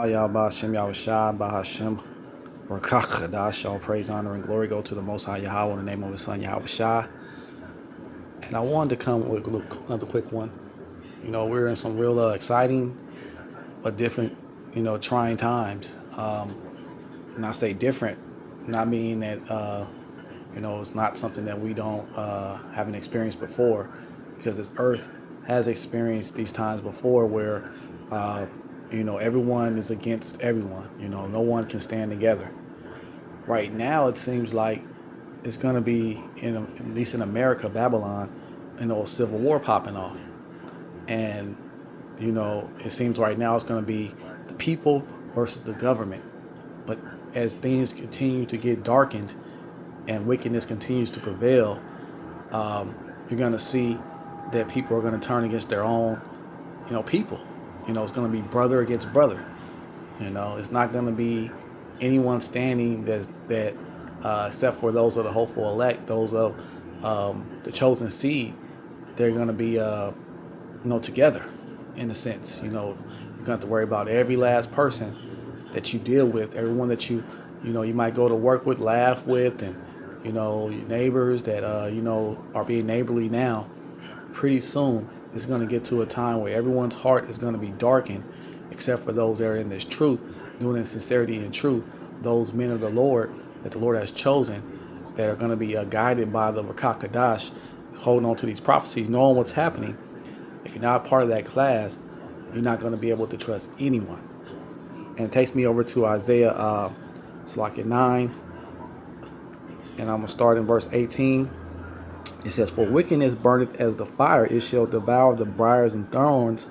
Yahawashi, Yahawashi, Bahashem, Rakakadash, all praise, honor, and glory go to the Most High Yahawah in the name of His Son Yahawashi. And I wanted to come with another quick one. We're in some real exciting but different, trying times. And I say different, not meaning that, it's not something that we don't haven't experienced before, because this earth has experienced these times before where everyone is against everyone. No one can stand together. Right now, it seems like it's going to be, at least in America, Babylon, a civil war popping off. And, it seems right now it's going to be the people versus the government. But as things continue to get darkened and wickedness continues to prevail, you're going to see that people are going to turn against their own, people. It's going to be brother against brother. It's not going to be anyone standing that except for those of the hopeful elect, those of the chosen seed. They're going to be, together, in a sense. You're going to have to worry about every last person that you deal with, everyone that you might go to work with, laugh with, and your neighbors that are being neighborly now. Pretty soon, it's going to get to a time where everyone's heart is going to be darkened, except for those that are in this truth, doing it in sincerity and truth. Those men of the Lord that the Lord has chosen, that are going to be guided by the Rakakadash, holding on to these prophecies, knowing what's happening. If you're not part of that class, you're not going to be able to trust anyone. And it takes me over to Isaiah 9, and I'm going to start in verse 18. It says, "For wickedness burneth as the fire, it shall devour the briars and thorns,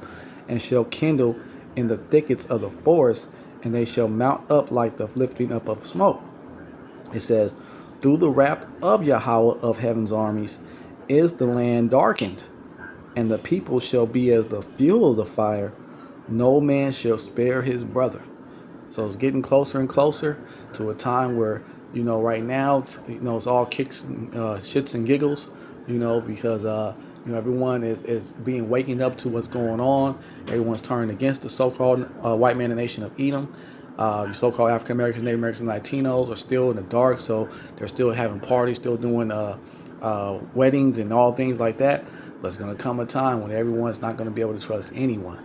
and shall kindle in the thickets of the forest, and they shall mount up like the lifting up of smoke." It says, "Through the wrath of Yahawah of heaven's armies is the land darkened, and the people shall be as the fuel of the fire. No man shall spare his brother." So it's getting closer and closer to a time where, right now, it's all kicks and shits and giggles, because, everyone is being waking up to what's going on. Everyone's turning against the so-called white man and nation of Edom. The so-called African Americans, Native Americans, and Latinos are still in the dark, so they're still having parties, still doing weddings and all things like that. But it's going to come a time when everyone's not going to be able to trust anyone.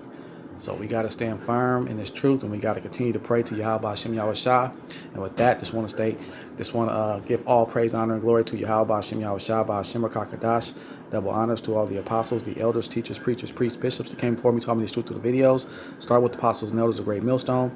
So we got to stand firm in this truth, and we got to continue to pray to Yahawashi, Yahawashi. And with that, just want to give all praise, honor, and glory to Yahawashi, Yahawashi, Bahashem Rakakadash. Double honors to all the apostles, the elders, teachers, preachers, priests, bishops that came before me, taught me this truth through the videos. Start with the apostles and elders, a great millstone.